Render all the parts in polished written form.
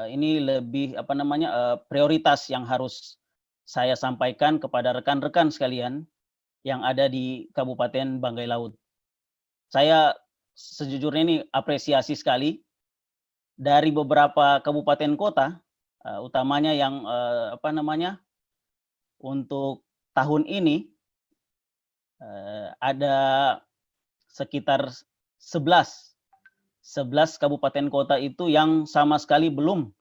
ini lebih prioritas yang harus saya sampaikan kepada rekan-rekan sekalian yang ada di Kabupaten Banggai Laut. Saya sejujurnya ini apresiasi sekali dari beberapa kabupaten kota, utamanya yang untuk tahun ini ada sekitar 11 kabupaten kota itu yang sama sekali belum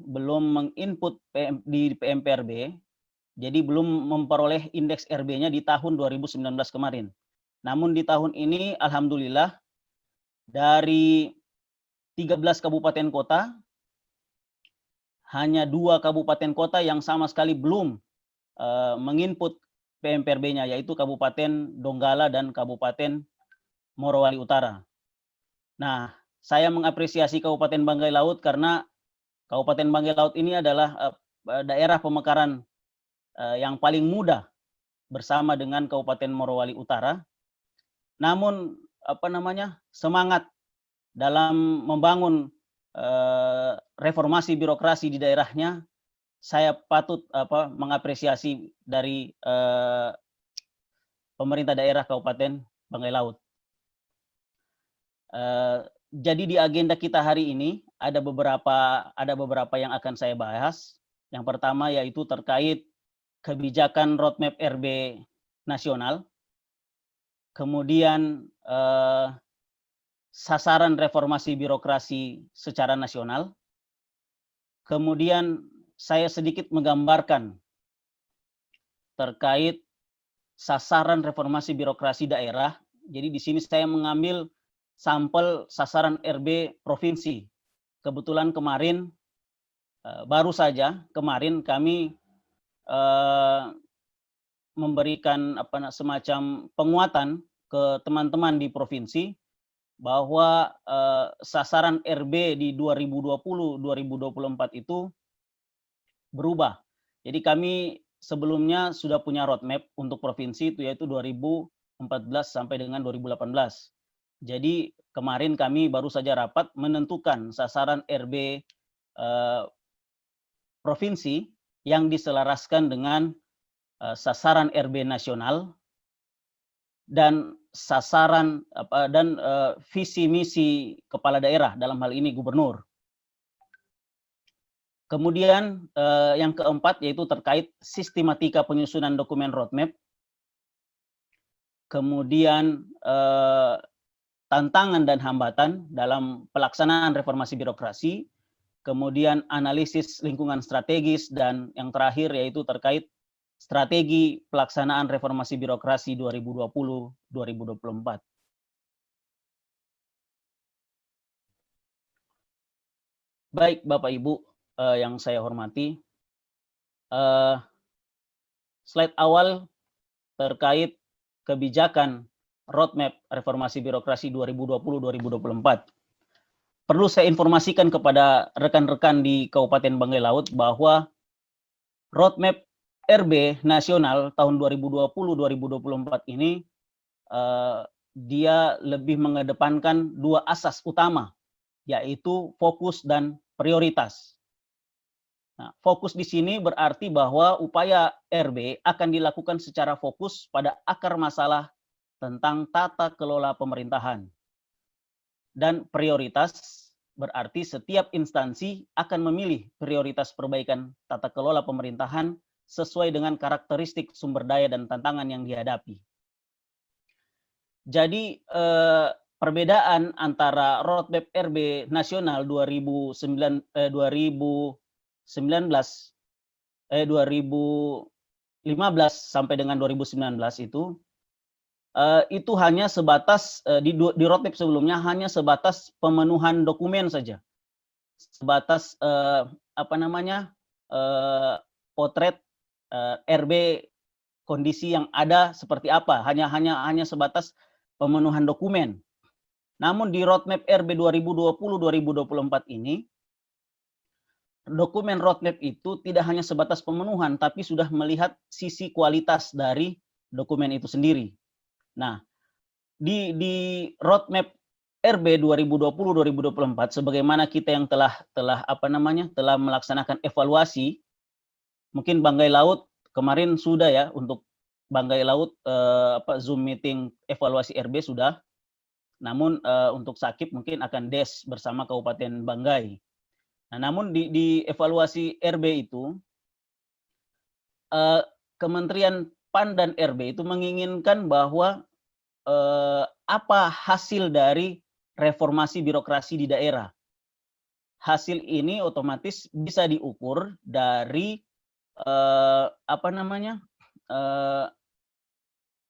belum menginput di PMPRB, jadi belum memperoleh indeks RB-nya di tahun 2019 kemarin. Namun di tahun ini alhamdulillah dari 13 kabupaten kota hanya 2 kabupaten kota yang sama sekali belum menginput PMPRB-nya, yaitu Kabupaten Donggala dan Kabupaten Morowali Utara. Nah, saya mengapresiasi Kabupaten Banggai Laut karena Kabupaten Banggai Laut ini adalah daerah pemekaran yang paling muda bersama dengan Kabupaten Morowali Utara. Namun semangat dalam membangun reformasi birokrasi di daerahnya, saya patut mengapresiasi dari pemerintah daerah Kabupaten Banggai Laut. Jadi di agenda kita hari ini ada beberapa yang akan saya bahas. Yang pertama yaitu terkait kebijakan roadmap RB nasional, kemudian sasaran reformasi birokrasi secara nasional, kemudian saya sedikit menggambarkan terkait sasaran reformasi birokrasi daerah. Jadi di sini saya mengambil sampel sasaran RB provinsi. Kebetulan kemarin baru saja kemarin kami memberikan semacam penguatan ke teman-teman di provinsi bahwa sasaran RB di 2020-2024 itu berubah. Jadi kami sebelumnya sudah punya roadmap untuk provinsi itu yaitu 2014 sampai dengan 2018. Jadi kemarin kami baru saja rapat menentukan sasaran RB provinsi yang diselaraskan dengan sasaran RB nasional dan sasaran visi misi kepala daerah, dalam hal ini gubernur. Kemudian yang keempat yaitu terkait sistematika penyusunan dokumen roadmap. Kemudian tantangan dan hambatan dalam pelaksanaan reformasi birokrasi, kemudian analisis lingkungan strategis, dan yang terakhir yaitu terkait strategi pelaksanaan reformasi birokrasi 2020-2024. Baik Bapak Ibu yang saya hormati, slide awal terkait kebijakan roadmap reformasi birokrasi 2020-2024. Perlu saya informasikan kepada rekan-rekan di Kabupaten Banggai Laut bahwa roadmap RB nasional tahun 2020-2024 ini dia lebih mengedepankan 2 asas utama, yaitu fokus dan prioritas. Nah, fokus di sini berarti bahwa upaya RB akan dilakukan secara fokus pada akar masalah tentang tata kelola pemerintahan. Dan prioritas berarti setiap instansi akan memilih prioritas perbaikan tata kelola pemerintahan sesuai dengan karakteristik sumber daya dan tantangan yang dihadapi. Jadi perbedaan antara roadmap RB nasional 2015 sampai dengan 2019 itu hanya sebatas di roadmap sebelumnya hanya sebatas pemenuhan dokumen saja, sebatas potret RB kondisi yang ada seperti apa, hanya sebatas pemenuhan dokumen. Namun di roadmap RB 2020-2024 ini, dokumen roadmap itu tidak hanya sebatas pemenuhan, tapi sudah melihat sisi kualitas dari dokumen itu sendiri. Nah, di roadmap RB 2020-2024 sebagaimana kita yang telah melaksanakan evaluasi, mungkin Banggai Laut kemarin sudah ya, untuk Banggai Laut Zoom meeting evaluasi RB sudah. Namun untuk Sakip mungkin akan des bersama Kabupaten Banggai. Nah, namun di evaluasi RB itu Kementerian PAN dan RB itu menginginkan bahwa apa hasil dari reformasi birokrasi di daerah. Hasil ini otomatis bisa diukur dari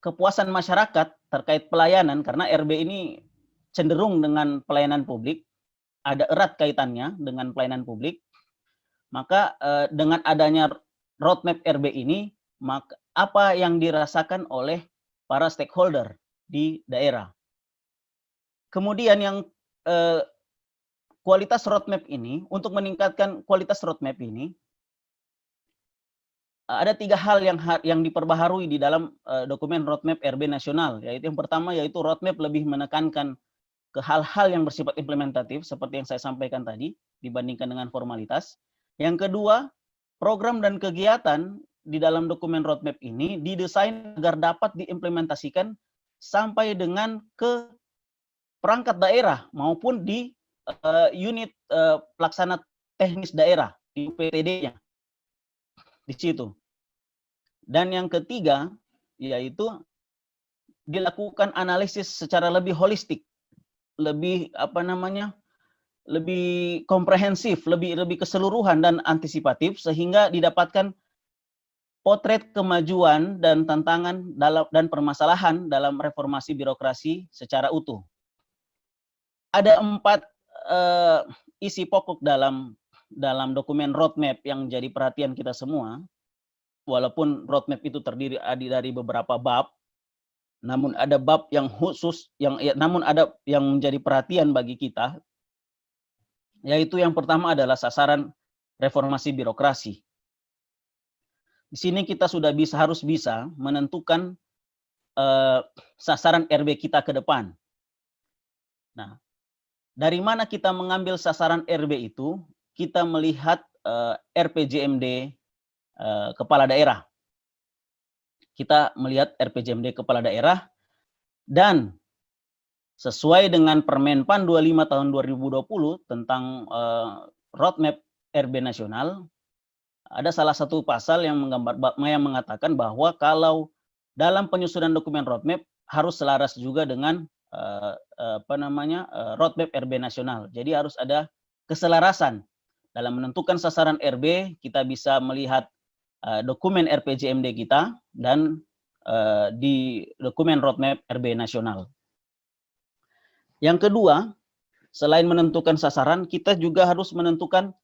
kepuasan masyarakat terkait pelayanan, karena RB ini cenderung dengan pelayanan publik, ada erat kaitannya dengan pelayanan publik. Maka dengan adanya roadmap RB ini, maka apa yang dirasakan oleh para stakeholder di daerah. Kemudian yang kualitas roadmap ini, untuk meningkatkan kualitas roadmap ini, ada 3 hal yang diperbaharui di dalam dokumen roadmap RB nasional, yaitu yang pertama yaitu roadmap lebih menekankan ke hal-hal yang bersifat implementatif seperti yang saya sampaikan tadi dibandingkan dengan formalitas. Yang kedua, program dan kegiatan di dalam dokumen roadmap ini didesain agar dapat diimplementasikan sampai dengan ke perangkat daerah maupun di unit pelaksana teknis daerah, di UPTD-nya. Di situ. Dan yang ketiga, yaitu dilakukan analisis secara lebih holistik, lebih lebih komprehensif, lebih keseluruhan dan antisipatif, sehingga didapatkan potret kemajuan dan tantangan dan permasalahan dalam reformasi birokrasi secara utuh. Ada 4 isi pokok dalam dokumen roadmap yang jadi perhatian kita semua. Walaupun roadmap itu terdiri dari beberapa bab, namun ada bab yang khusus, namun ada yang menjadi perhatian bagi kita, yaitu yang pertama adalah sasaran reformasi birokrasi. Di sini kita harus bisa menentukan sasaran RB kita ke depan. Nah, dari mana kita mengambil sasaran RB itu? Kita melihat RPJMD kepala daerah. Kita melihat RPJMD kepala daerah, dan sesuai dengan Permenpan 25 tahun 2020 tentang roadmap RB nasional, ada salah satu pasal yang mengatakan bahwa kalau dalam penyusunan dokumen roadmap harus selaras juga dengan roadmap RB nasional. Jadi harus ada keselarasan dalam menentukan sasaran RB. Kita bisa melihat dokumen RPJMD kita dan di dokumen roadmap RB nasional. Yang kedua, selain menentukan sasaran, kita juga harus menentukan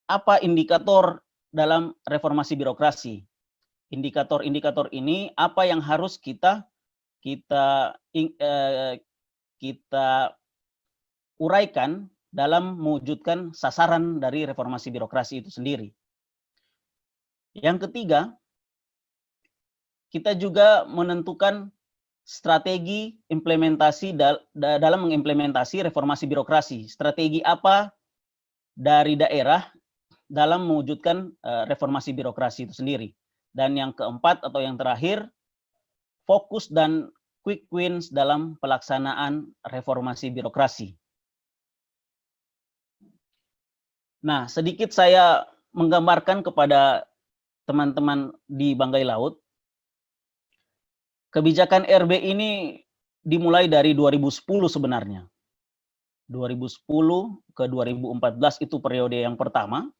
apa indikator dalam reformasi birokrasi. Indikator-indikator ini apa yang harus kita uraikan dalam mewujudkan sasaran dari reformasi birokrasi itu sendiri. Yang ketiga, kita juga menentukan strategi implementasi dalam mengimplementasi reformasi birokrasi. Strategi apa dari daerah dalam mewujudkan reformasi birokrasi itu sendiri. Dan yang keempat atau yang terakhir, fokus dan quick wins dalam pelaksanaan reformasi birokrasi. Nah, sedikit saya menggambarkan kepada teman-teman di Banggai Laut. Kebijakan RB ini dimulai dari 2010 sebenarnya. 2010 ke 2014 itu periode yang pertama.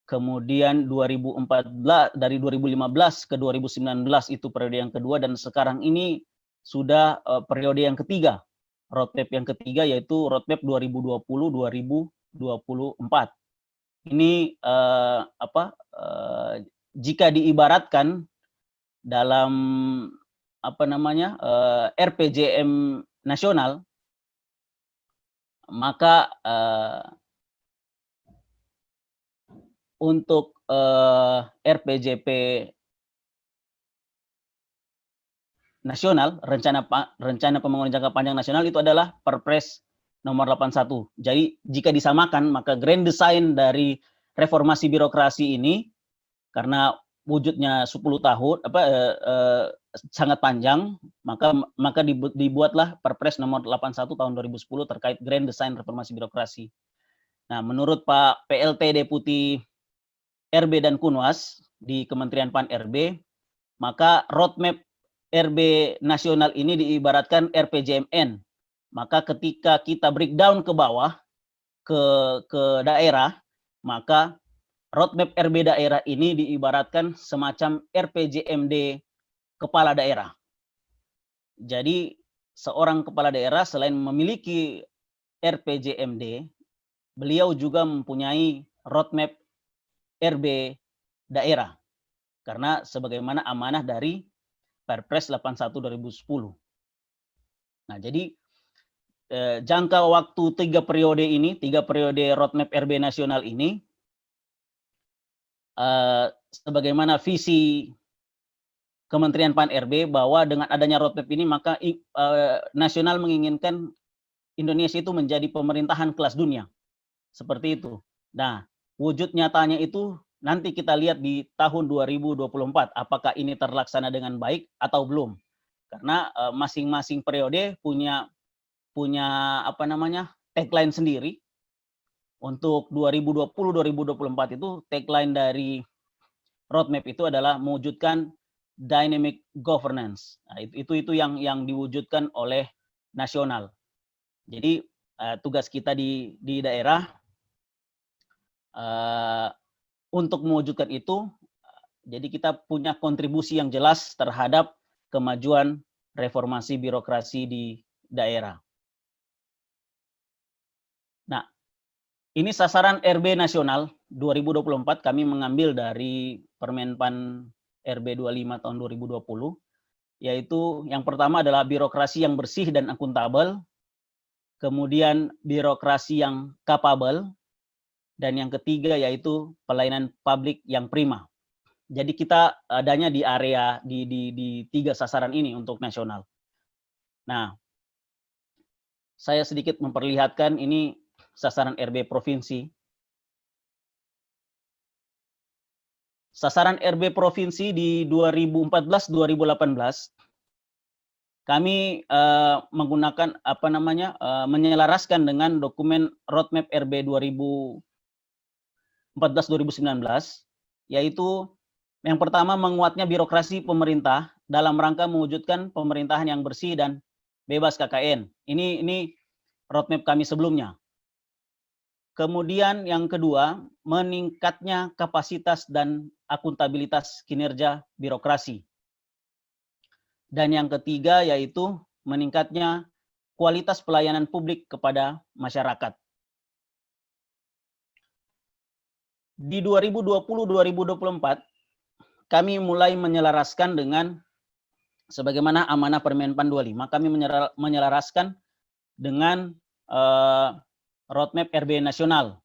Kemudian 2014 dari 2015 ke 2019 itu periode yang kedua, dan sekarang ini sudah periode yang ketiga. Roadmap yang ketiga yaitu roadmap 2020-2024. Ini jika diibaratkan dalam RPJM nasional, maka untuk RPJP nasional, rencana pembangunan jangka panjang nasional, itu adalah Perpres nomor 81. Jadi jika disamakan maka grand design dari reformasi birokrasi ini karena wujudnya 10 tahun sangat panjang, maka dibuatlah Perpres nomor 81 tahun 2010 terkait grand design reformasi birokrasi. Nah, menurut Pak PLT Deputi RB dan Kunwas di Kementerian PAN RB, maka roadmap RB nasional ini diibaratkan RPJMN. Maka ketika kita breakdown ke bawah, ke daerah, maka roadmap RB daerah ini diibaratkan semacam RPJMD kepala daerah. Jadi seorang kepala daerah selain memiliki RPJMD, beliau juga mempunyai roadmap RB daerah. Karena sebagaimana amanah dari Perpres 81 2010. Nah, jadi jangka waktu 3 periode ini, 3 periode roadmap RB nasional ini, sebagaimana visi Kementerian PAN RB bahwa dengan adanya roadmap ini maka nasional menginginkan Indonesia itu menjadi pemerintahan kelas dunia. Seperti itu. Nah, wujud nyatanya itu nanti kita lihat di tahun 2024 apakah ini terlaksana dengan baik atau belum. Karena masing-masing periode punya tagline sendiri. Untuk 2020-2024 itu tagline dari roadmap itu adalah mewujudkan dynamic governance. Nah, itu yang diwujudkan oleh nasional. Jadi tugas kita di daerah untuk mewujudkan itu, jadi kita punya kontribusi yang jelas terhadap kemajuan reformasi birokrasi di daerah. Nah, ini sasaran RB nasional 2024 kami mengambil dari Permenpan RB 25 tahun 2020, yaitu yang pertama adalah birokrasi yang bersih dan akuntabel, kemudian birokrasi yang kapabel, dan yang ketiga yaitu pelayanan publik yang prima. Jadi kita adanya di area di 3 sasaran ini untuk nasional. Nah, saya sedikit memperlihatkan ini sasaran RB provinsi. Sasaran RB provinsi di 2014-2018 kami menggunakan menyelaraskan dengan dokumen roadmap RB 2014-2019, yaitu yang pertama menguatnya birokrasi pemerintah dalam rangka mewujudkan pemerintahan yang bersih dan bebas KKN. Ini roadmap kami sebelumnya. Kemudian yang kedua, meningkatnya kapasitas dan akuntabilitas kinerja birokrasi. Dan yang ketiga yaitu meningkatnya kualitas pelayanan publik kepada masyarakat. Di 2020-2024, kami mulai menyelaraskan dengan sebagaimana amanah Permenpan 25, kami menyelaraskan dengan roadmap RB nasional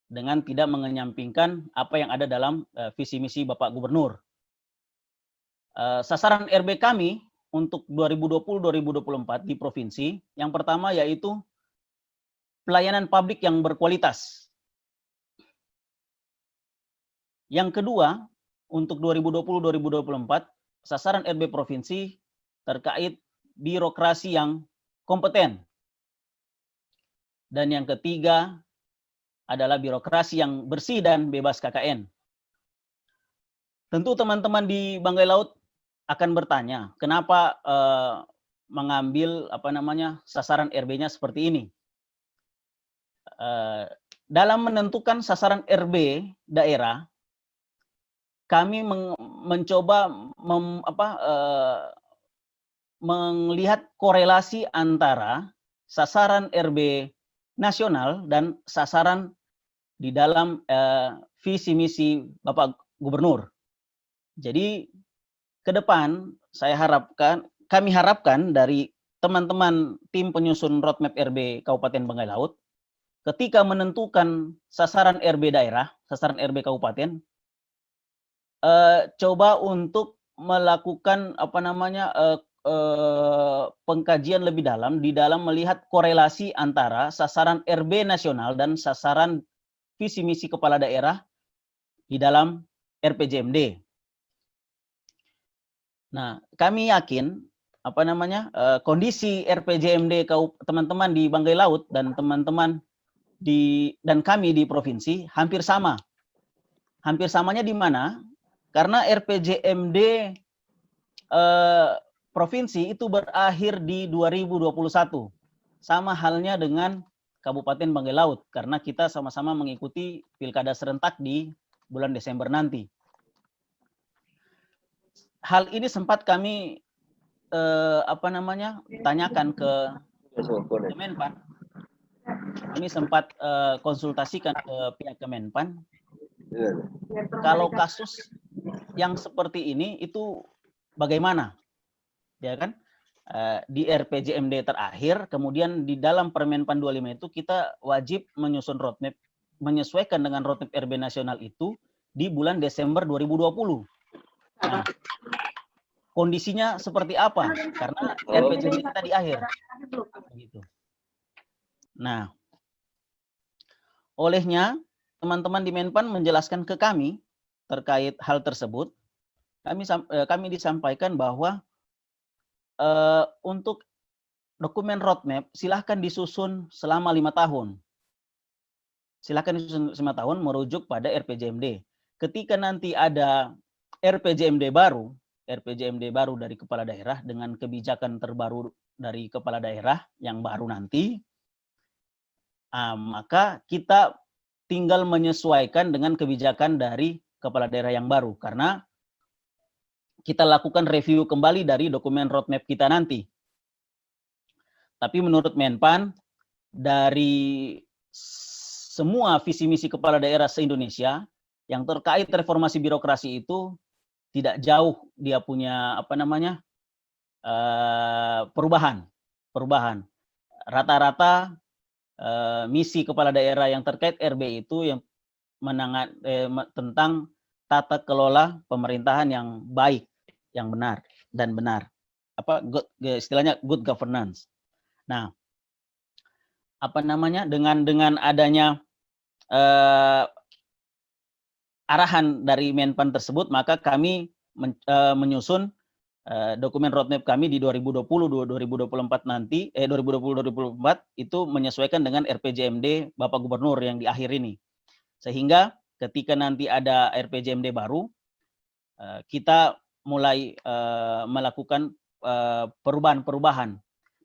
dengan tidak mengenyampingkan apa yang ada dalam visi misi Bapak Gubernur. Sasaran RB kami untuk 2020-2024 di provinsi, yang pertama yaitu pelayanan publik yang berkualitas. Yang kedua, untuk 2020-2024, sasaran RB provinsi terkait birokrasi yang kompeten. Dan yang ketiga adalah birokrasi yang bersih dan bebas KKN. Tentu teman-teman di Banggai Laut akan bertanya, kenapa mengambil sasaran RB-nya seperti ini? Dalam menentukan sasaran RB daerah, kami mencoba melihat korelasi antara sasaran RB nasional dan sasaran di dalam visi misi Bapak Gubernur. Jadi ke depan kami harapkan dari teman-teman tim penyusun roadmap RB Kabupaten Banggai Laut, ketika menentukan sasaran RB daerah, sasaran RB kabupaten, coba untuk melakukan pengkajian lebih dalam di dalam melihat korelasi antara sasaran RB nasional dan sasaran visi misi kepala daerah di dalam RPJMD. Nah, kami yakin kondisi RPJMD teman-teman di Banggai Laut dan teman-teman dan kami di provinsi hampir sama. Hampir samanya di mana? Karena RPJMD provinsi itu berakhir di 2021. Sama halnya dengan Kabupaten Banggai Laut, karena kita sama-sama mengikuti pilkada serentak di bulan Desember nanti. Hal ini sempat kami tanyakan ke Kemenpan. Kami sempat konsultasikan ke pihak Kemenpan. Kalau kasus yang seperti ini itu bagaimana? Ya kan? Di RPJMD terakhir, kemudian di dalam Permenpan 25 itu kita wajib menyusun roadmap, menyesuaikan dengan roadmap RB nasional itu di bulan Desember 2020. Nah, kondisinya seperti apa? Karena RPJMD kita di akhir. Gitu. Nah, olehnya teman-teman di Menpan menjelaskan ke kami terkait hal tersebut. Kami disampaikan bahwa untuk dokumen roadmap silahkan disusun selama 5 tahun. Silahkan disusun 5 tahun merujuk pada RPJMD. Ketika nanti ada RPJMD baru dari kepala daerah dengan kebijakan terbaru dari kepala daerah yang baru nanti, maka kita tinggal menyesuaikan dengan kebijakan dari kepala daerah yang baru, karena kita lakukan review kembali dari dokumen roadmap kita nanti. Tapi menurut Menpan, dari semua visi misi kepala daerah se-Indonesia yang terkait reformasi birokrasi itu tidak jauh dia punya perubahan. Rata-rata misi kepala daerah yang terkait RB itu yang tentang tata kelola pemerintahan yang baik, yang benar. Istilahnya good governance. Nah, dengan adanya arahan dari Menpan tersebut, maka kami menyusun dokumen roadmap kami di 2020-2024 nanti, 2020-2024 itu menyesuaikan dengan RPJMD Bapak Gubernur yang di akhir ini. Sehingga ketika nanti ada RPJMD baru, kita mulai melakukan perubahan.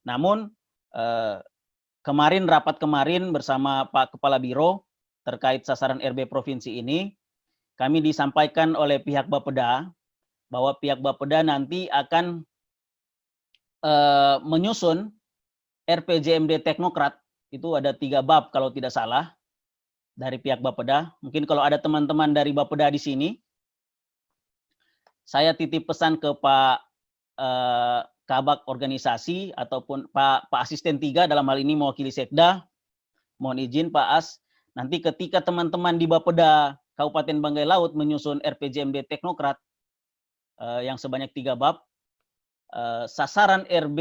Namun rapat kemarin bersama Pak Kepala Biro terkait sasaran RB provinsi ini, kami disampaikan oleh pihak Bapeda bahwa pihak Bapeda nanti akan menyusun RPJMD teknokrat, itu ada 3 bab kalau tidak salah dari pihak Bapeda. Mungkin kalau ada teman-teman dari Bapeda di sini, saya titip pesan ke Pak Kabak organisasi ataupun Pak Asisten 3 dalam hal ini mewakili Sekda. Mohon izin Pak As, nanti ketika teman-teman di Bapeda Kabupaten Banggai Laut menyusun RPJMD teknokrat yang sebanyak 3 bab, sasaran RB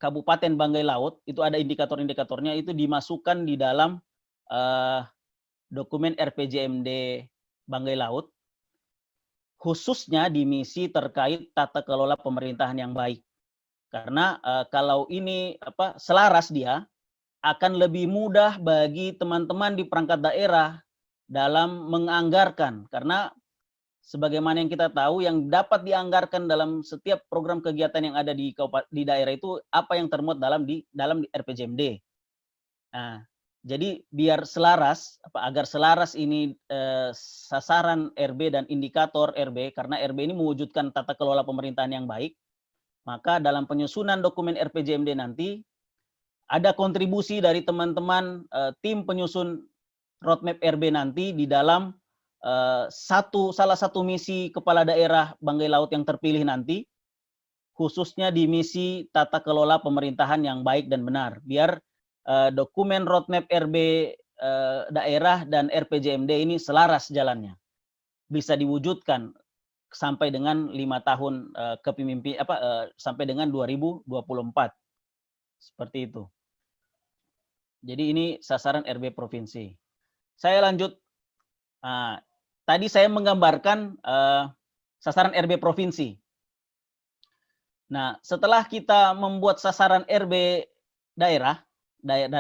Kabupaten Banggai Laut itu ada indikator-indikatornya, itu dimasukkan di dalam dokumen RPJMD Banggai Laut, khususnya di misi terkait tata kelola pemerintahan yang baik. Karena kalau ini selaras, dia akan lebih mudah bagi teman-teman di perangkat daerah dalam menganggarkan, karena sebagaimana yang kita tahu, yang dapat dianggarkan dalam setiap program kegiatan yang ada di daerah itu apa yang termuat dalam RPJMD. Nah, jadi biar selaras, agar selaras ini sasaran RB dan indikator RB, karena RB ini mewujudkan tata kelola pemerintahan yang baik, maka dalam penyusunan dokumen RPJMD nanti ada kontribusi dari teman-teman tim penyusun roadmap RB nanti di dalam salah satu misi kepala daerah Banggai Laut yang terpilih nanti, khususnya di misi tata kelola pemerintahan yang baik dan benar, biar dokumen roadmap RB daerah dan RPJMD ini selaras jalannya, bisa diwujudkan sampai dengan 5 tahun sampai dengan 2024. Seperti itu. Jadi ini sasaran RB provinsi. Saya lanjut. Tadi saya menggambarkan sasaran RB provinsi. Nah, setelah kita membuat sasaran RB daerah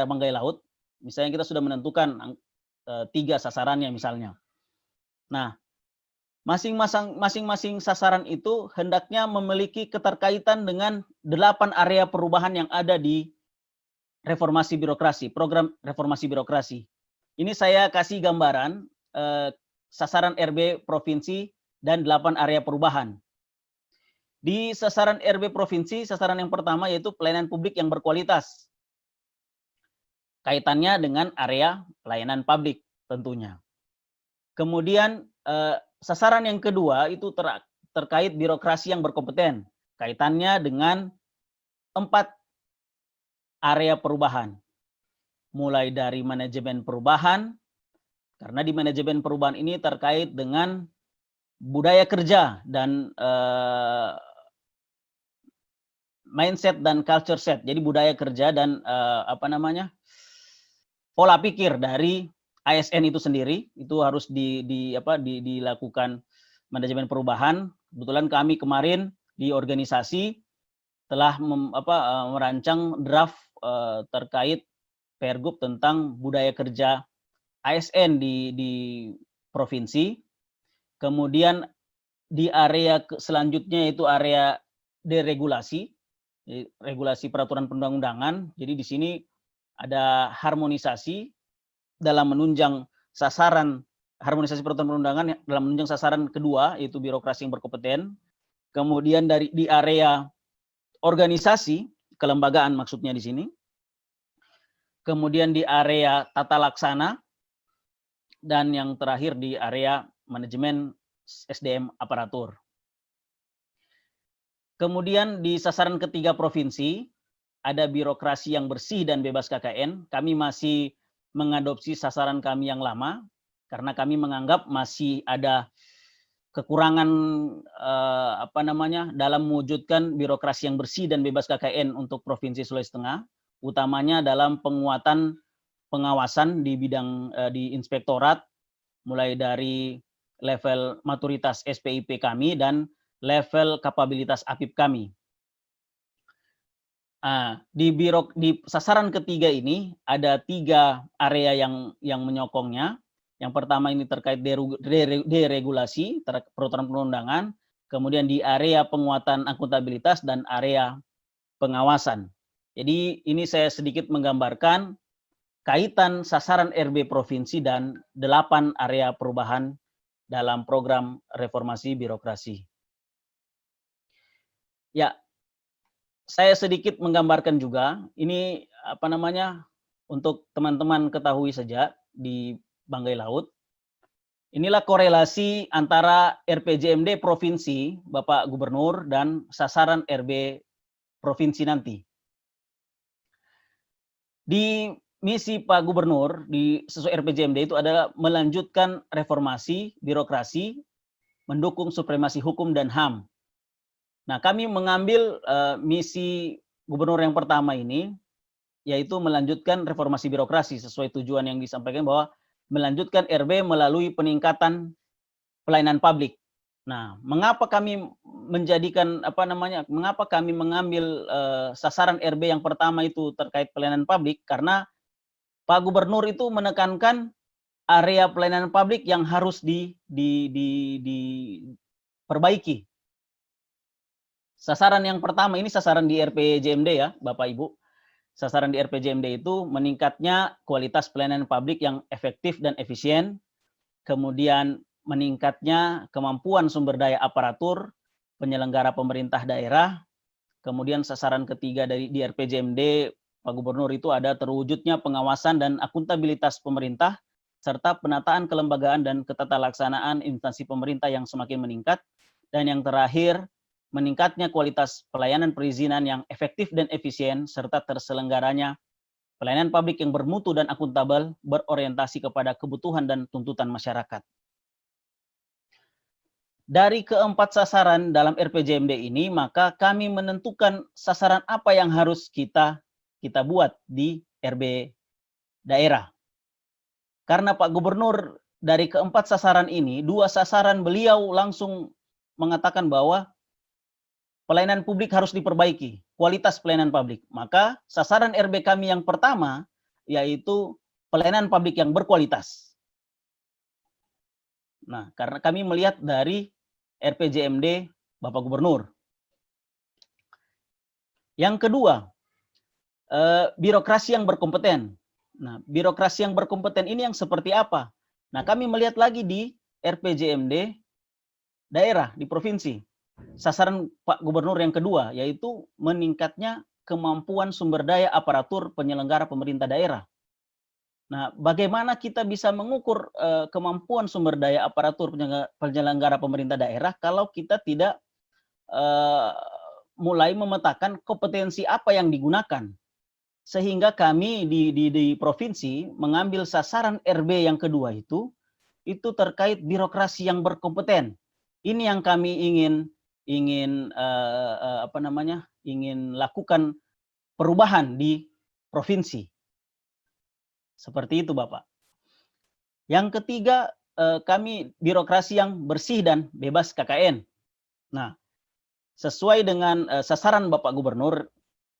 Banggai Laut, misalnya kita sudah menentukan 3 sasarannya misalnya. Nah, masing-masing sasaran itu hendaknya memiliki keterkaitan dengan 8 area perubahan yang ada di reformasi birokrasi, program reformasi birokrasi. Ini saya kasih gambaran sasaran RB provinsi dan 8 area perubahan. Di sasaran RB provinsi, sasaran yang pertama yaitu pelayanan publik yang berkualitas. Kaitannya dengan area pelayanan publik tentunya. Kemudian sasaran yang kedua itu terkait birokrasi yang berkompeten. Kaitannya dengan 4 area perubahan. Mulai dari manajemen perubahan, karena di manajemen perubahan ini terkait dengan budaya kerja dan mindset dan culture set. Jadi budaya kerja dan pola pikir dari ASN itu sendiri itu harus dilakukan manajemen perubahan. Kebetulan kami kemarin di organisasi telah merancang draft terkait Pergub tentang budaya kerja ASN di provinsi. Kemudian di area selanjutnya itu area deregulasi, regulasi peraturan perundang-undangan. Jadi di sini ada harmonisasi dalam menunjang sasaran harmonisasi peraturan perundangan dalam menunjang sasaran kedua yaitu birokrasi yang berkompeten. Kemudian di area organisasi kelembagaan maksudnya di sini. Kemudian di area tata laksana dan yang terakhir di area manajemen SDM aparatur. Kemudian di sasaran ketiga provinsi ada birokrasi yang bersih dan bebas KKN. Kami masih mengadopsi sasaran kami yang lama karena kami menganggap masih ada kekurangan dalam mewujudkan birokrasi yang bersih dan bebas KKN untuk Provinsi Sulawesi Tengah, utamanya dalam penguatan pengawasan di bidang di inspektorat, mulai dari level maturitas SPIP kami dan level kapabilitas APIP kami. Di sasaran ketiga ini ada 3 area yang menyokongnya. Yang pertama ini terkait deregulasi peraturan perundangan, kemudian di area penguatan akuntabilitas dan area pengawasan. Jadi ini saya sedikit menggambarkan kaitan sasaran RB provinsi dan 8 area perubahan dalam program reformasi birokrasi. Ya, saya sedikit menggambarkan juga, ini untuk teman-teman ketahui saja di Banggai Laut. Inilah korelasi antara RPJMD provinsi Bapak Gubernur dan sasaran RB provinsi nanti. Di misi Pak Gubernur di sesuai RPJMD itu adalah melanjutkan reformasi birokrasi, mendukung supremasi hukum dan HAM. Nah, kami mengambil misi Gubernur yang pertama ini, yaitu melanjutkan reformasi birokrasi sesuai tujuan yang disampaikan bahwa melanjutkan RB melalui peningkatan pelayanan publik. Nah, mengapa kami mengapa kami mengambil sasaran RB yang pertama itu terkait pelayanan publik? Karena Pak Gubernur itu menekankan area pelayanan publik yang harus diperbaiki. Sasaran yang pertama ini sasaran di RPJMD ya, Bapak Ibu. Sasaran di RPJMD itu meningkatnya kualitas pelayanan publik yang efektif dan efisien, kemudian meningkatnya kemampuan sumber daya aparatur, penyelenggara pemerintah daerah, kemudian sasaran ketiga di RPJMD Pak Gubernur itu ada terwujudnya pengawasan dan akuntabilitas pemerintah, serta penataan kelembagaan dan ketatalaksanaan instansi pemerintah yang semakin meningkat, dan yang terakhir, meningkatnya kualitas pelayanan perizinan yang efektif dan efisien, serta terselenggaranya pelayanan publik yang bermutu dan akuntabel, berorientasi kepada kebutuhan dan tuntutan masyarakat. Dari keempat sasaran dalam RPJMD ini, maka kami menentukan sasaran apa yang harus kita buat di RB daerah. Karena Pak Gubernur dari keempat sasaran ini, 2 sasaran beliau langsung mengatakan bahwa pelayanan publik harus diperbaiki, kualitas pelayanan publik. Maka sasaran RB kami yang pertama yaitu pelayanan publik yang berkualitas. Nah, karena kami melihat dari RPJMD Bapak Gubernur. Yang kedua, birokrasi yang berkompeten. Nah, birokrasi yang berkompeten ini yang seperti apa? Nah, kami melihat lagi di RPJMD daerah di provinsi. Sasaran Pak Gubernur yang kedua yaitu meningkatnya kemampuan sumber daya aparatur penyelenggara pemerintah daerah. Nah, bagaimana kita bisa mengukur kemampuan sumber daya aparatur penyelenggara pemerintah daerah kalau kita tidak mulai memetakan kompetensi apa yang digunakan? Sehingga kami di provinsi mengambil sasaran RB yang kedua itu terkait birokrasi yang berkompeten. Ini yang kami ingin lakukan perubahan di provinsi. Seperti itu, Bapak. Yang ketiga, kami birokrasi yang bersih dan bebas KKN. Nah, sesuai dengan sasaran Bapak Gubernur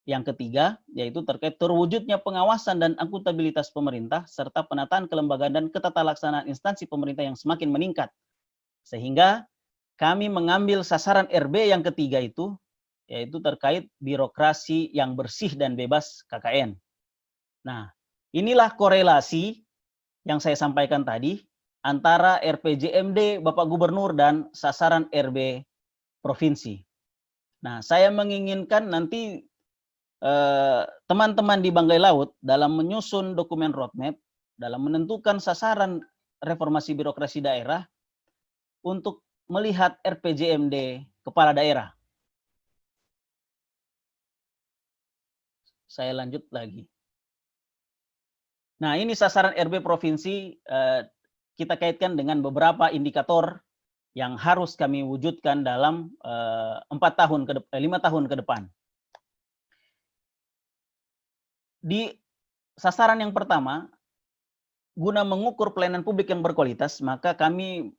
yang ketiga, yaitu terkait terwujudnya pengawasan dan akuntabilitas pemerintah, serta penataan kelembagaan dan ketata laksanaan instansi pemerintah yang semakin meningkat. Sehingga kami mengambil sasaran RB yang ketiga itu, yaitu terkait birokrasi yang bersih dan bebas KKN. Nah, inilah korelasi yang saya sampaikan tadi antara RPJMD Bapak Gubernur dan sasaran RB provinsi. Nah, saya menginginkan nanti teman-teman di Banggai Laut dalam menyusun dokumen roadmap, dalam menentukan sasaran reformasi birokrasi daerah untuk melihat RPJMD kepala daerah. Saya lanjut lagi. Nah, ini sasaran RB provinsi kita kaitkan dengan beberapa indikator yang harus kami wujudkan dalam 5 tahun ke depan. Di sasaran yang pertama, guna mengukur pelayanan publik yang berkualitas, maka kami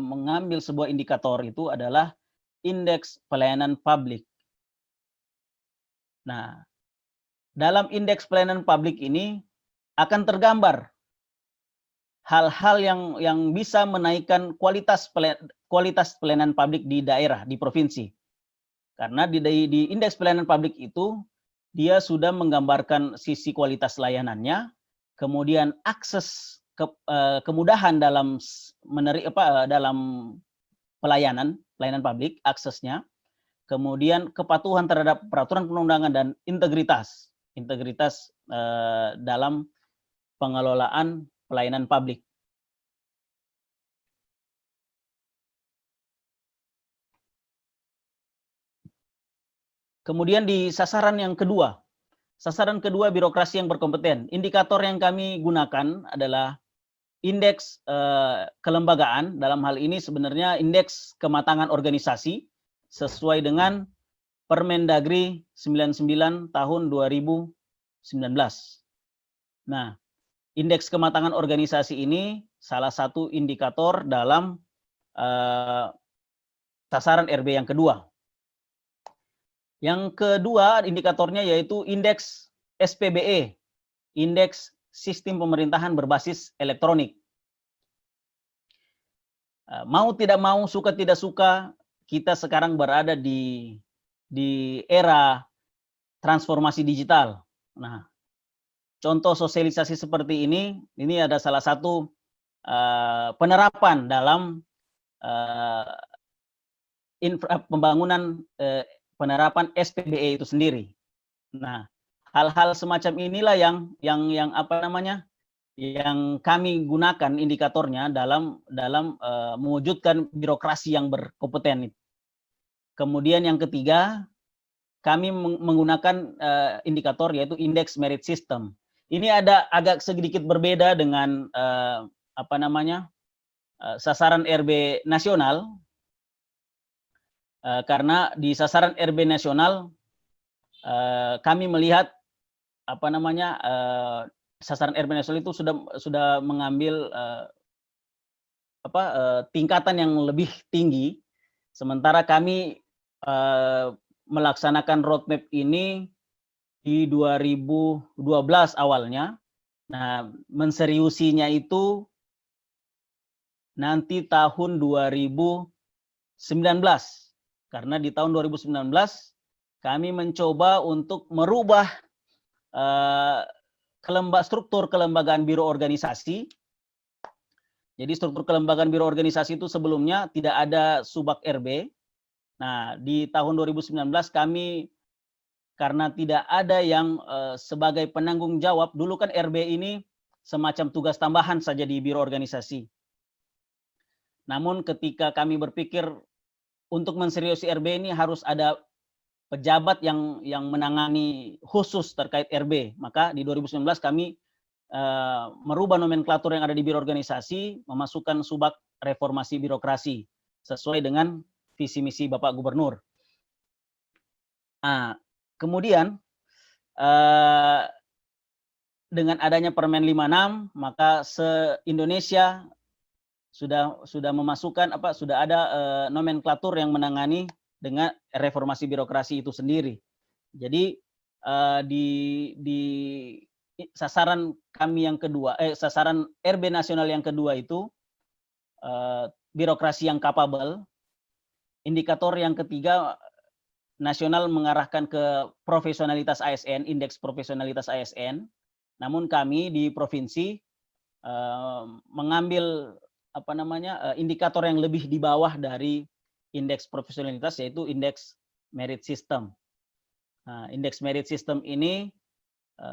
mengambil sebuah indikator itu adalah indeks pelayanan publik. Nah, dalam indeks pelayanan publik ini akan tergambar hal-hal yang bisa menaikkan kualitas pelayanan publik di daerah, di provinsi. Karena di indeks pelayanan publik itu dia sudah menggambarkan sisi kualitas layanannya, kemudian akses kemudahan dalam dalam pelayanan publik, aksesnya, kemudian kepatuhan terhadap peraturan perundang-undangan dan integritas dalam pengelolaan pelayanan publik. Kemudian di sasaran kedua birokrasi yang berkompeten. Indikator yang kami gunakan adalah indeks kelembagaan, dalam hal ini sebenarnya indeks kematangan organisasi sesuai dengan Permendagri 99 tahun 2019. Nah, indeks kematangan organisasi ini salah satu indikator dalam sasaran RB yang kedua. Yang kedua indikatornya yaitu indeks SPBE, indeks sistem pemerintahan berbasis elektronik. Mau tidak mau, suka tidak suka, kita sekarang berada di era transformasi digital. Nah, contoh sosialisasi seperti ini ada salah satu penerapan dalam pembangunan penerapan SPBE itu sendiri. Nah, hal-hal semacam inilah yang kami gunakan indikatornya dalam mewujudkan birokrasi yang berkompeten. Kemudian yang ketiga, kami menggunakan indikator yaitu indeks merit system. Ini agak sedikit berbeda dengan sasaran RB nasional, karena di sasaran RB nasional kami melihat sasaran RB nasional itu sudah mengambil tingkatan yang lebih tinggi, sementara kami melaksanakan roadmap ini di 2012 awalnya. Nah, menseriusinya itu nanti tahun 2019. Karena di tahun 2019 kami mencoba untuk merubah struktur kelembagaan biro organisasi. Jadi struktur kelembagaan biro organisasi itu sebelumnya tidak ada Subak RB. Nah, di tahun 2019 kami, karena tidak ada yang sebagai penanggung jawab, dulu kan RB ini semacam tugas tambahan saja di biro organisasi. Namun ketika kami berpikir untuk menseriusi RB ini harus ada pejabat yang menangani khusus terkait RB, maka di 2019 kami merubah nomenklatur yang ada di biro organisasi, memasukkan Subak reformasi birokrasi sesuai dengan visi misi Bapak Gubernur. Nah, kemudian dengan adanya Permen 56, maka se-Indonesia sudah memasukkan sudah ada nomenklatur yang menangani dengan reformasi birokrasi itu sendiri. Jadi di sasaran kami yang kedua, sasaran RB nasional yang kedua itu birokrasi yang capable. Indikator yang ketiga nasional mengarahkan ke profesionalitas ASN, indeks profesionalitas ASN. Namun kami di provinsi mengambil indikator yang lebih di bawah dari indeks profesionalitas, yaitu indeks merit system. Nah, indeks merit system ini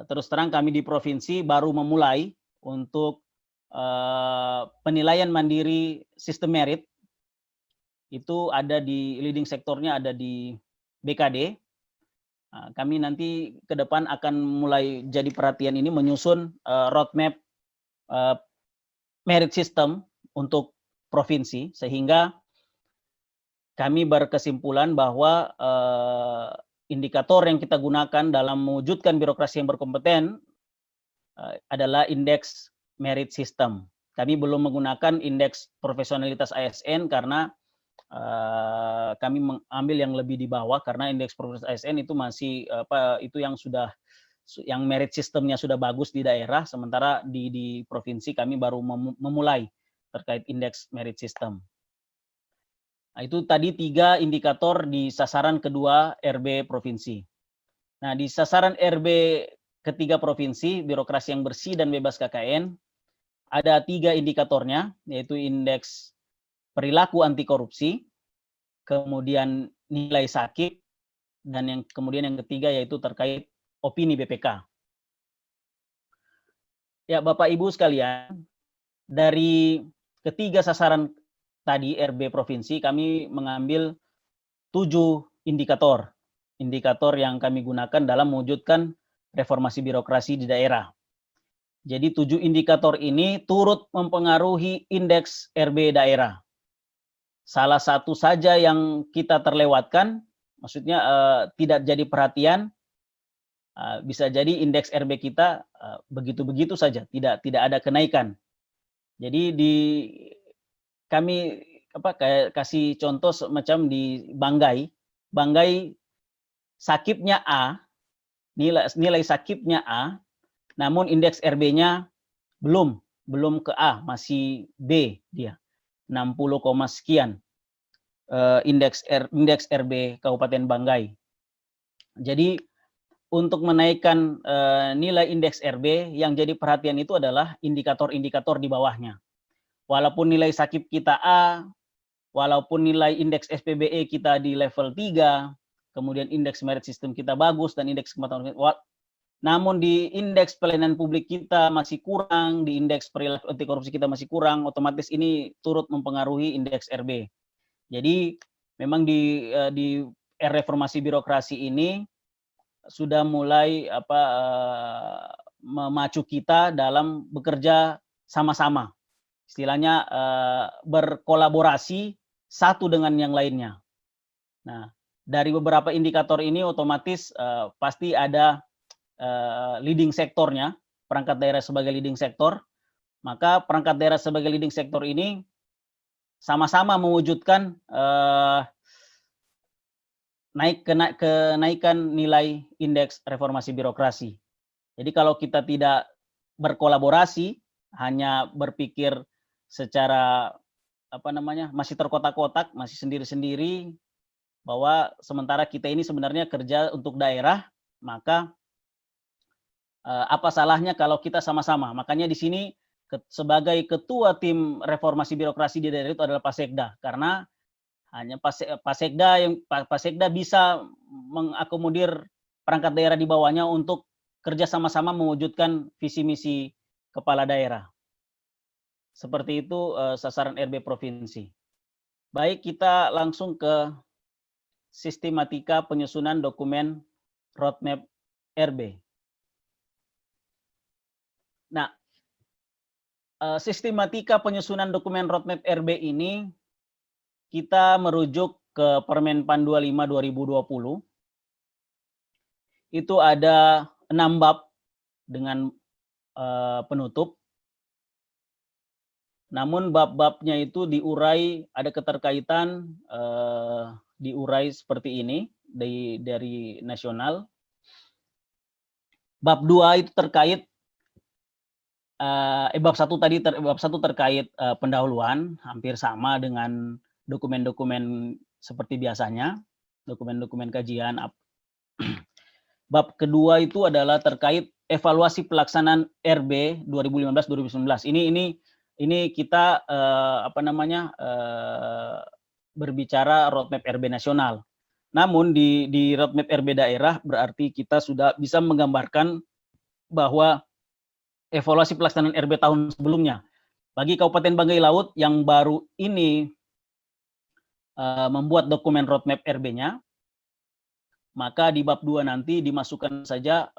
terus terang kami di provinsi baru memulai untuk penilaian mandiri sistem merit. Itu ada di leading sektornya, ada di BKD. Kami nanti ke depan akan mulai jadi perhatian ini, menyusun roadmap merit system untuk provinsi, sehingga kami berkesimpulan bahwa indikator yang kita gunakan dalam mewujudkan birokrasi yang berkompeten adalah indeks merit system. Kami belum menggunakan indeks profesionalitas ASN karena kami mengambil yang lebih di bawah, karena indeks profesionalitas ASN itu masih itu yang merit sistemnya sudah bagus di daerah, sementara di provinsi kami baru memulai terkait indeks merit system. Nah, itu tadi 3 indikator di sasaran kedua RB provinsi. Nah, di sasaran RB ketiga provinsi, birokrasi yang bersih dan bebas KKN, ada 3 indikatornya, yaitu indeks perilaku anti korupsi, kemudian nilai sakit, dan kemudian yang ketiga yaitu terkait opini BPK. Ya, Bapak Ibu sekalian, dari ketiga sasaran tadi RB provinsi, kami mengambil 7 indikator yang kami gunakan dalam mewujudkan reformasi birokrasi di daerah. Jadi 7 indikator ini turut mempengaruhi indeks RB daerah. Salah satu saja yang kita terlewatkan, maksudnya tidak jadi perhatian, bisa jadi indeks RB kita begitu-begitu saja, tidak ada kenaikan. Jadi kami kasih contoh semacam di Banggai sakipnya A, nilai sakipnya A, namun indeks RB-nya belum ke A, masih B dia. 60, sekian indeks RB Kabupaten Banggai. Jadi untuk menaikkan nilai indeks RB, yang jadi perhatian itu adalah indikator-indikator di bawahnya. Walaupun nilai sakit kita A, walaupun nilai indeks SPBE kita di level 3, kemudian indeks merit system kita bagus dan indeks kepatuhan, namun di indeks pelayanan publik kita masih kurang, di indeks perilaku anti korupsi kita masih kurang, otomatis ini turut mempengaruhi indeks RB. Jadi memang di reformasi birokrasi ini sudah mulai memacu kita dalam bekerja sama-sama istilahnya berkolaborasi satu dengan yang lainnya. Nah, dari beberapa indikator ini otomatis pasti ada leading sektornya, perangkat daerah sebagai leading sektor. Maka perangkat daerah sebagai leading sektor ini sama-sama mewujudkan kenaikan nilai indeks reformasi birokrasi. Jadi kalau kita tidak berkolaborasi, hanya berpikir secara masih terkotak-kotak, masih sendiri-sendiri, bahwa sementara kita ini sebenarnya kerja untuk daerah, maka apa salahnya kalau kita sama-sama? Makanya di sini sebagai ketua tim reformasi birokrasi di daerah itu adalah Pak Sekda, karena hanya Pak Sekda bisa mengakomodir perangkat daerah di bawahnya untuk kerja sama-sama mewujudkan visi misi kepala daerah. Seperti itu sasaran RB provinsi. Baik, kita langsung ke sistematika penyusunan dokumen roadmap RB. Nah, sistematika penyusunan dokumen roadmap RB ini kita merujuk ke Permenpan 25 2020. Itu ada 6 bab dengan penutup. Namun bab-babnya itu diurai, ada keterkaitan, diurai seperti ini dari nasional. Bab 2 itu terkait bab 1 terkait pendahuluan, hampir sama dengan dokumen-dokumen seperti biasanya, dokumen-dokumen kajian. Bab kedua itu adalah terkait evaluasi pelaksanaan RB 2015-2019. Ini kita berbicara roadmap RB nasional. Namun di roadmap RB daerah berarti kita sudah bisa menggambarkan bahwa evaluasi pelaksanaan RB tahun sebelumnya. Bagi Kabupaten Banggai Laut yang baru ini membuat dokumen roadmap RB-nya, maka di bab 2 nanti dimasukkan saja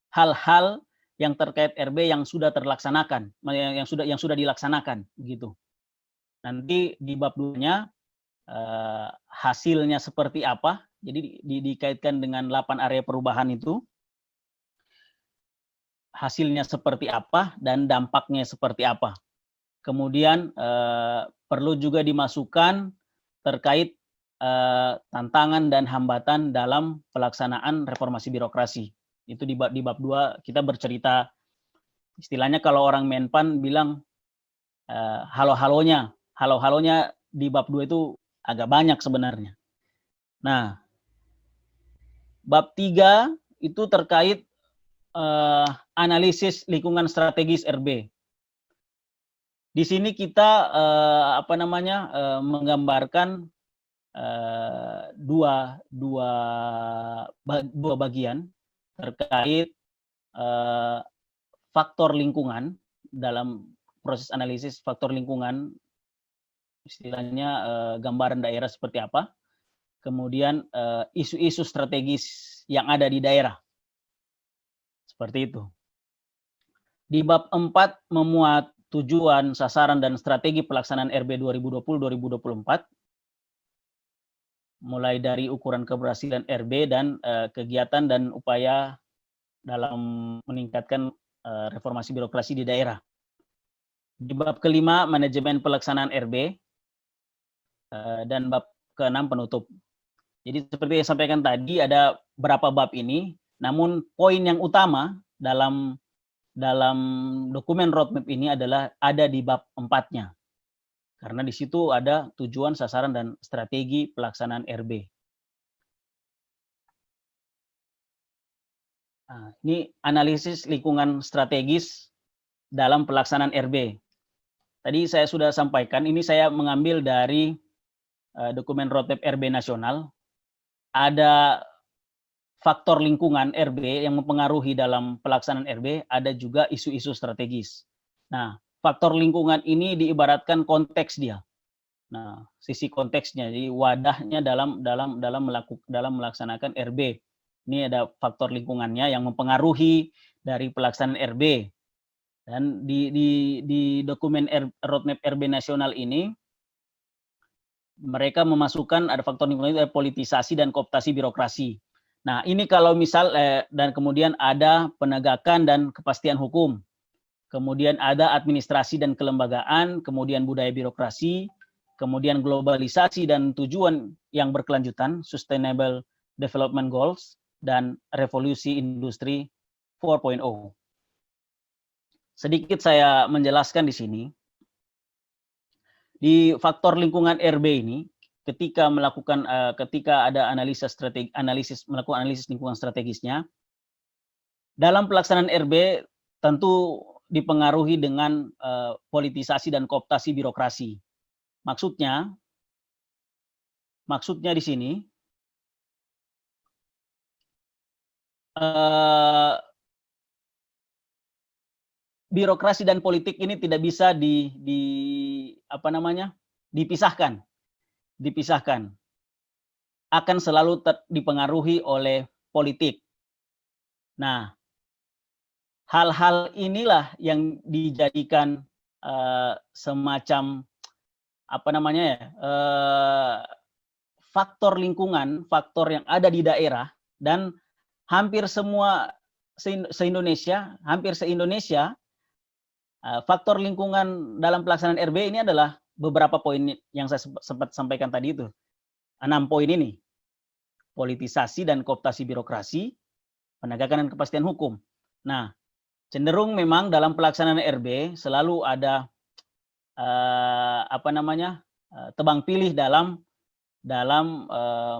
hal-hal yang terkait RB yang sudah terlaksanakan, yang sudah dilaksanakan begitu. Nanti di bab 2-nya hasilnya seperti apa, jadi dikaitkan dengan 8 area perubahan itu. Hasilnya seperti apa dan dampaknya seperti apa. Kemudian perlu juga dimasukkan terkait tantangan dan hambatan dalam pelaksanaan reformasi birokrasi. Itu di bab 2 kita bercerita, istilahnya kalau orang Menpan bilang halo-halonya di bab 2 itu agak banyak sebenarnya. Nah, bab 3 itu terkait analisis lingkungan strategis RB. Di sini kita menggambarkan dua bagian terkait faktor lingkungan. Dalam proses analisis faktor lingkungan, istilahnya gambaran daerah seperti apa, kemudian isu-isu strategis yang ada di daerah. Seperti itu. Di bab 4 memuat tujuan, sasaran, dan strategi pelaksanaan RB 2020-2024, mulai dari ukuran keberhasilan RB dan kegiatan dan upaya dalam meningkatkan reformasi birokrasi di daerah. Di bab kelima, manajemen pelaksanaan RB, dan bab ke-6 penutup. Jadi seperti yang sampaikan tadi, ada berapa bab ini, namun poin yang utama dalam dokumen roadmap ini adalah ada di bab 4-nya. Karena di situ ada tujuan, sasaran, dan strategi pelaksanaan RB. Nah, ini analisis lingkungan strategis dalam pelaksanaan RB. Tadi saya sudah sampaikan, ini saya mengambil dari dokumen roadmap RB nasional. Ada faktor lingkungan RB yang mempengaruhi dalam pelaksanaan RB, ada juga isu-isu strategis. Nah, faktor lingkungan ini diibaratkan konteks dia. Nah, sisi konteksnya, jadi wadahnya dalam melaksanakan RB. Ini ada faktor lingkungannya yang mempengaruhi dari pelaksanaan RB. Dan di dokumen roadmap RB nasional ini, mereka memasukkan ada faktor lingkungan itu, politisasi dan kooptasi birokrasi. Nah, ini kalau misal dan kemudian ada penegakan dan kepastian hukum. Kemudian ada administrasi dan kelembagaan, kemudian budaya birokrasi, kemudian globalisasi dan tujuan yang berkelanjutan, Sustainable Development Goals, dan revolusi industri 4.0. Sedikit saya menjelaskan di sini. Di faktor lingkungan RB ini, ketika ada melakukan analisis lingkungan strategisnya, dalam pelaksanaan RB tentu dipengaruhi dengan politisasi dan kooptasi birokrasi. Maksudnya di sini birokrasi dan politik ini tidak bisa dipisahkan. Akan selalu dipengaruhi oleh politik. Nah, hal-hal inilah yang dijadikan semacam faktor lingkungan, faktor yang ada di daerah, dan hampir semua hampir se-Indonesia, faktor lingkungan dalam pelaksanaan RB ini adalah beberapa poin yang saya sempat sampaikan tadi itu. 6 poin ini. Politisasi dan kooptasi birokrasi, penegakan dan kepastian hukum. Nah, cenderung memang dalam pelaksanaan RB selalu ada tebang pilih dalam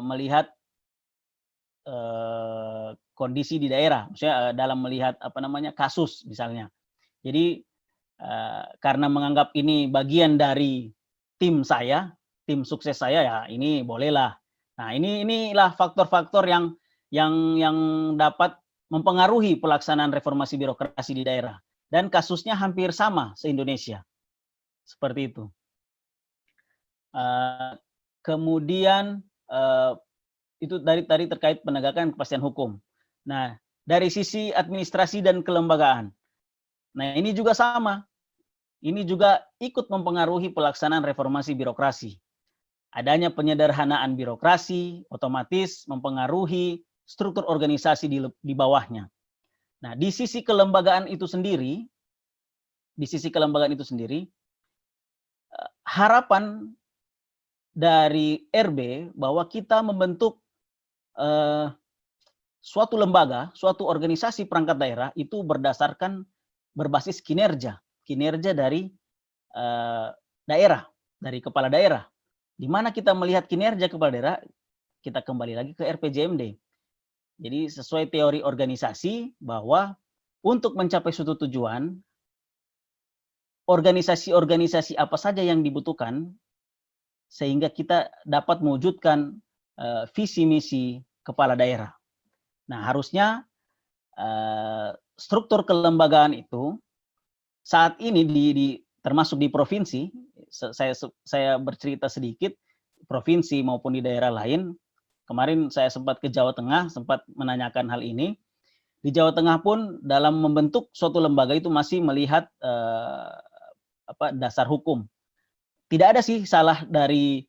melihat kondisi di daerah, maksudnya dalam melihat kasus misalnya. Jadi karena menganggap ini bagian dari tim saya, tim sukses saya, ya ini bolehlah. Nah, inilah faktor-faktor yang dapat mempengaruhi pelaksanaan reformasi birokrasi di daerah. Dan kasusnya hampir sama se-Indonesia. Seperti itu. Kemudian itu tadi terkait penegakan kepastian hukum. Nah, dari sisi administrasi dan kelembagaan. Nah, ini juga sama. Ini juga ikut mempengaruhi pelaksanaan reformasi birokrasi. Adanya penyederhanaan birokrasi otomatis mempengaruhi struktur organisasi di bawahnya. Nah, di sisi kelembagaan itu sendiri, harapan dari RB bahwa kita membentuk suatu lembaga, suatu organisasi perangkat daerah itu berbasis kinerja dari daerah, dari kepala daerah. Di mana kita melihat kinerja kepala daerah, kita kembali lagi ke RPJMD. Jadi sesuai teori organisasi bahwa untuk mencapai suatu tujuan, organisasi-organisasi apa saja yang dibutuhkan sehingga kita dapat mewujudkan visi misi kepala daerah. Nah, harusnya struktur kelembagaan itu saat ini termasuk di provinsi, saya bercerita sedikit, provinsi maupun di daerah lain. Kemarin saya sempat ke Jawa Tengah, sempat menanyakan hal ini. Di Jawa Tengah pun dalam membentuk suatu lembaga itu masih melihat dasar hukum. Tidak ada sih salah dari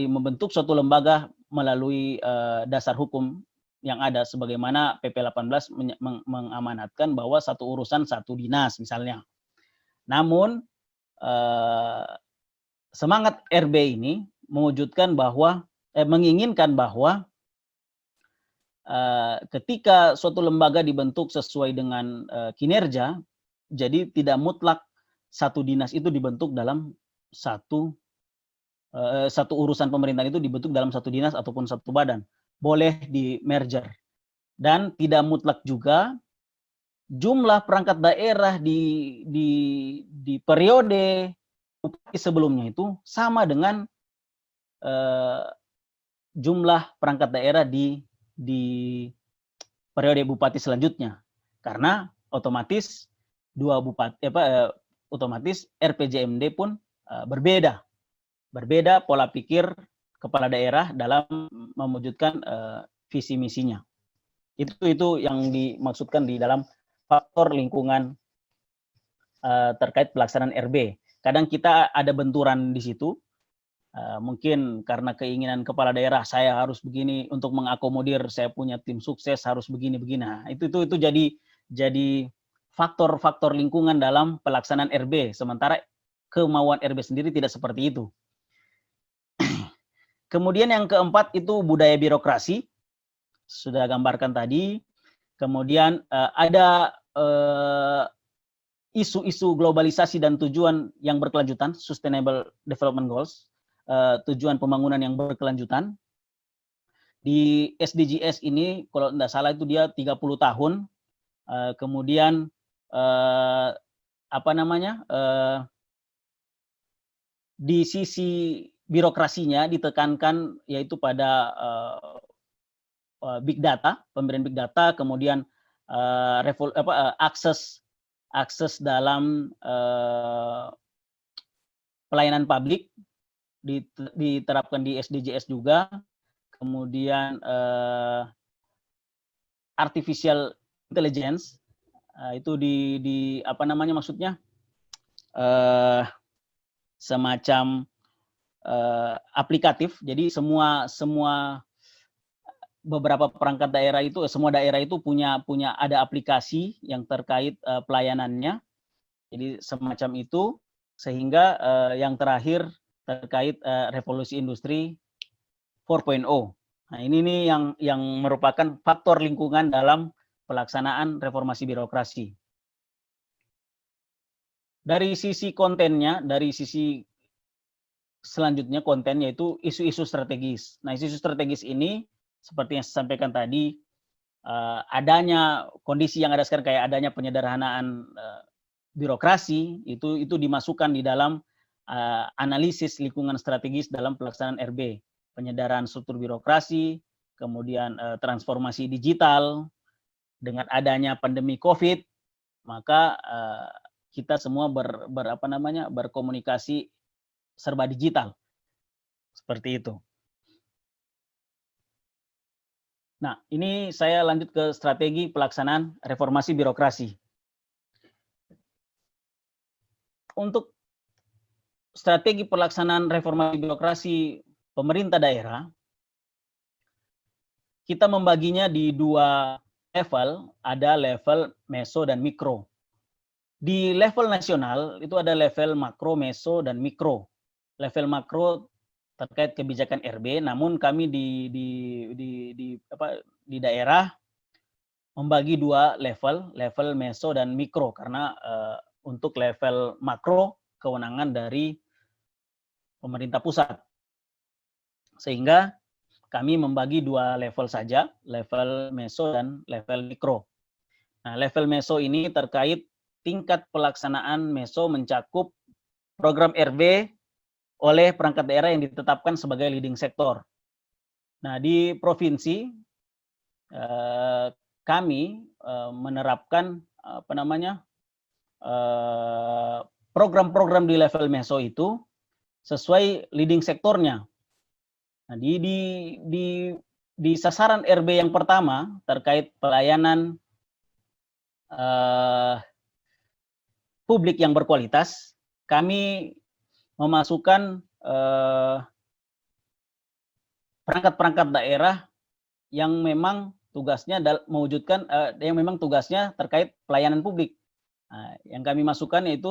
membentuk suatu lembaga melalui dasar hukum yang ada, sebagaimana PP 18 mengamanatkan bahwa satu urusan satu dinas misalnya. Namun semangat RB ini menginginkan bahwa ketika suatu lembaga dibentuk sesuai dengan kinerja, jadi tidak mutlak satu dinas itu dibentuk dalam satu urusan pemerintahan itu dibentuk dalam satu dinas ataupun satu badan. Boleh di merger. Dan tidak mutlak juga jumlah perangkat daerah di periode sebelumnya itu sama dengan jumlah perangkat daerah di periode bupati selanjutnya, karena otomatis otomatis RPJMD pun berbeda pola pikir kepala daerah dalam mewujudkan visi misinya. Itu yang dimaksudkan di dalam faktor lingkungan terkait pelaksanaan RB. Kadang kita ada benturan di situ, mungkin karena keinginan kepala daerah, saya harus begini untuk mengakomodir saya punya tim sukses harus begini-begini. Nah, itu jadi faktor-faktor lingkungan dalam pelaksanaan RB, sementara kemauan RB sendiri tidak seperti itu. Kemudian yang keempat itu budaya birokrasi, sudah gambarkan tadi. Kemudian ada isu-isu globalisasi dan tujuan yang berkelanjutan, Sustainable Development Goals, tujuan pembangunan yang berkelanjutan. Di SDGs ini, kalau tidak salah itu dia 30 tahun, kemudian di sisi birokrasinya ditekankan yaitu pada big data, pemberian big data, kemudian akses dalam pelayanan publik diterapkan di SDGs juga, kemudian artificial intelligence itu maksudnya semacam aplikatif, jadi semua beberapa perangkat daerah itu, semua daerah itu punya ada aplikasi yang terkait pelayanannya. Jadi semacam itu, sehingga yang terakhir terkait revolusi industri 4.0. Nah, ini nih yang merupakan faktor lingkungan dalam pelaksanaan reformasi birokrasi. Dari sisi kontennya, dari sisi selanjutnya kontennya itu isu-isu strategis. Nah, isu-isu strategis ini seperti yang saya sampaikan tadi, adanya kondisi yang ada sekarang kayak adanya penyederhanaan birokrasi itu dimasukkan di dalam analisis lingkungan strategis dalam pelaksanaan RB, penyederhanaan struktur birokrasi, kemudian transformasi digital. Dengan adanya pandemi COVID, maka kita semua berkomunikasi serba digital, seperti itu. Nah, ini saya lanjut ke strategi pelaksanaan reformasi birokrasi. Untuk strategi pelaksanaan reformasi birokrasi pemerintah daerah, kita membaginya di dua level, ada level meso dan mikro. Di level nasional itu ada level makro, meso, dan mikro. Level makro terkait kebijakan RB, namun kami di daerah membagi dua level meso dan mikro, karena untuk level makro kewenangan dari pemerintah pusat, sehingga kami membagi dua level saja, level meso dan level mikro. Nah, level meso ini terkait tingkat pelaksanaan meso mencakup program RB oleh perangkat daerah yang ditetapkan sebagai leading sektor. Nah, di provinsi kami menerapkan program-program di level meso itu sesuai leading sektornya. Nah, di sasaran RB yang pertama terkait pelayanan publik yang berkualitas, kami memasukkan perangkat-perangkat daerah yang memang tugasnya mewujudkan yang memang tugasnya terkait pelayanan publik. Nah, yang kami masukkan yaitu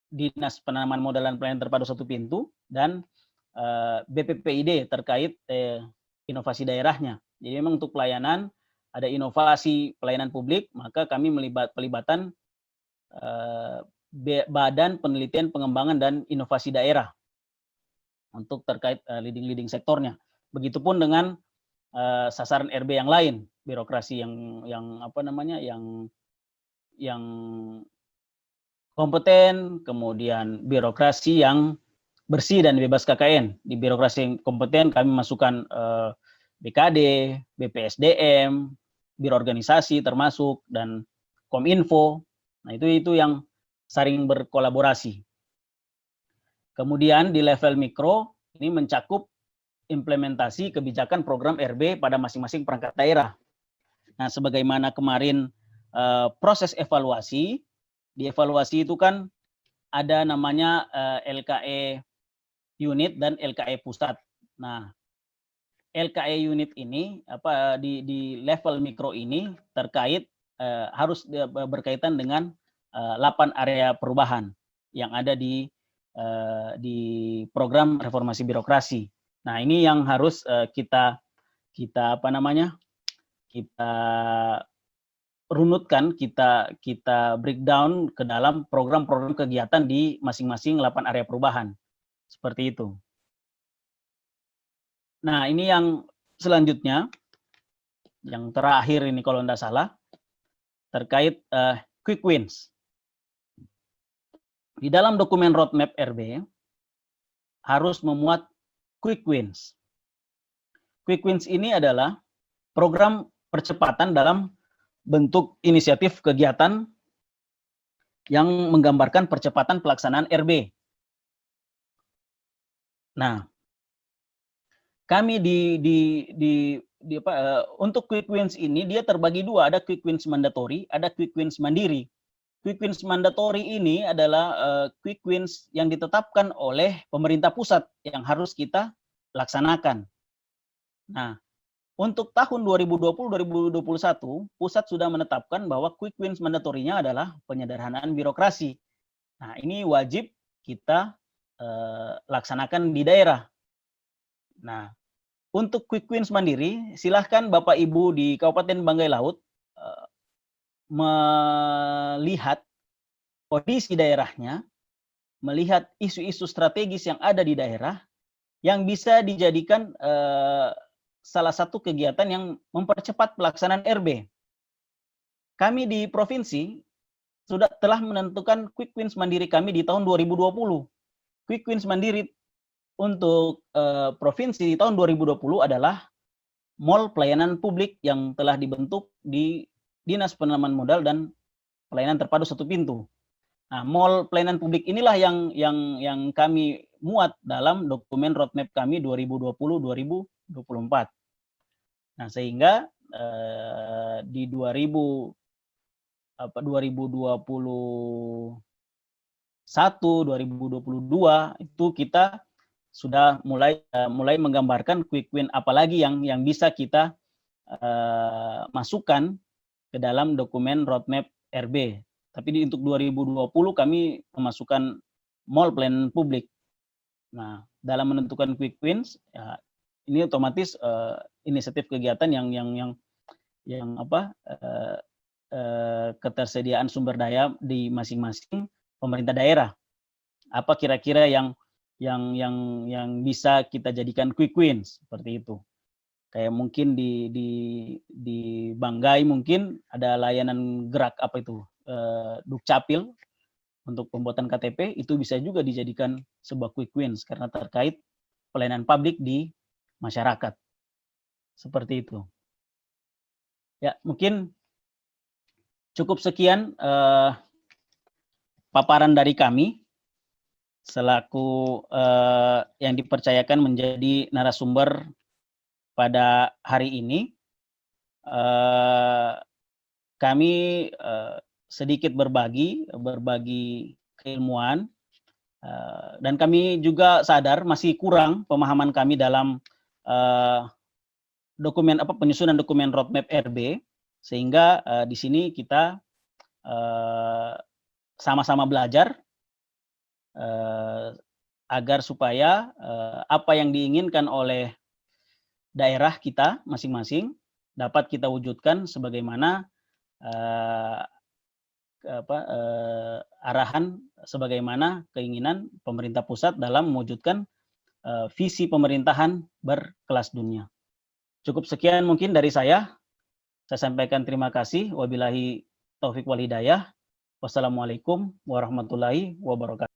Dinas Penanaman Modal dan Pelayanan Terpadu Satu Pintu dan BPPID terkait inovasi daerahnya. Jadi memang untuk pelayanan ada inovasi pelayanan publik, maka kami pelibatan Badan Penelitian Pengembangan dan Inovasi Daerah untuk terkait leading sektornya. Begitupun dengan sasaran RB yang lain, birokrasi yang kompeten, kemudian birokrasi yang bersih dan bebas KKN. Di birokrasi yang kompeten kami masukkan BKD, BPSDM, Biro Organisasi termasuk, dan Kominfo. Nah, itu yang saling berkolaborasi. Kemudian di level mikro ini mencakup implementasi kebijakan program RB pada masing-masing perangkat daerah. Nah, sebagaimana kemarin proses evaluasi. Di evaluasi itu kan ada namanya LKE unit dan LKE pusat. Nah, LKE unit ini di level mikro ini terkait harus berkaitan dengan 8 area perubahan yang ada di program reformasi birokrasi. Nah, ini yang harus kita runutkan, kita breakdown ke dalam program-program kegiatan di masing-masing 8 area perubahan. Seperti itu. Nah, ini yang selanjutnya, yang terakhir ini kalau tidak salah, terkait quick wins. Di dalam dokumen roadmap RB harus memuat quick wins. Quick wins ini adalah program percepatan dalam bentuk inisiatif kegiatan yang menggambarkan percepatan pelaksanaan RB. Nah, kami untuk quick wins ini dia terbagi dua, ada quick wins mandatory, ada quick wins mandiri. Quick wins mandatory ini adalah quick wins yang ditetapkan oleh pemerintah pusat yang harus kita laksanakan. Nah, untuk tahun 2020-2021, pusat sudah menetapkan bahwa quick wins mandatorinya adalah penyederhanaan birokrasi. Nah, ini wajib kita laksanakan di daerah. Nah, untuk quick wins mandiri, silahkan Bapak Ibu di Kabupaten Banggai Laut melihat kondisi daerahnya, melihat isu-isu strategis yang ada di daerah, yang bisa dijadikan salah satu kegiatan yang mempercepat pelaksanaan RB. Kami di provinsi telah menentukan quick wins mandiri kami di tahun 2020. Quick wins mandiri untuk provinsi di tahun 2020 adalah mall pelayanan publik yang telah dibentuk di Dinas Penanaman Modal dan Pelayanan Terpadu Satu Pintu. Nah, mall pelayanan publik inilah yang kami muat dalam dokumen roadmap kami 2020-2024. Nah, sehingga di 2021, 2022 itu kita sudah mulai menggambarkan quick win apalagi yang bisa kita masukkan ke dalam dokumen roadmap RB. Tapi untuk 2020 kami memasukkan mall pelayanan publik. Nah, dalam menentukan quick wins, ya, ini otomatis inisiatif kegiatan yang ketersediaan sumber daya di masing-masing pemerintah daerah. Apa kira-kira yang bisa kita jadikan quick wins seperti itu. Kayak mungkin di Banggai mungkin ada layanan gerak Dukcapil untuk pembuatan KTP, itu bisa juga dijadikan sebuah quick wins karena terkait pelayanan publik di masyarakat. Seperti itu. Ya, mungkin cukup sekian paparan dari kami selaku yang dipercayakan menjadi narasumber pada hari ini. Kami sedikit berbagi keilmuan, dan kami juga sadar masih kurang pemahaman kami dalam penyusunan dokumen roadmap RB, sehingga di sini kita sama-sama belajar agar supaya apa yang diinginkan oleh daerah kita masing-masing dapat kita wujudkan sebagaimana arahan, sebagaimana keinginan pemerintah pusat dalam mewujudkan visi pemerintahan berkelas dunia. Cukup sekian mungkin dari saya. Saya sampaikan terima kasih. Wabillahi taufik wal hidayah. Wassalamualaikum warahmatullahi wabarakatuh.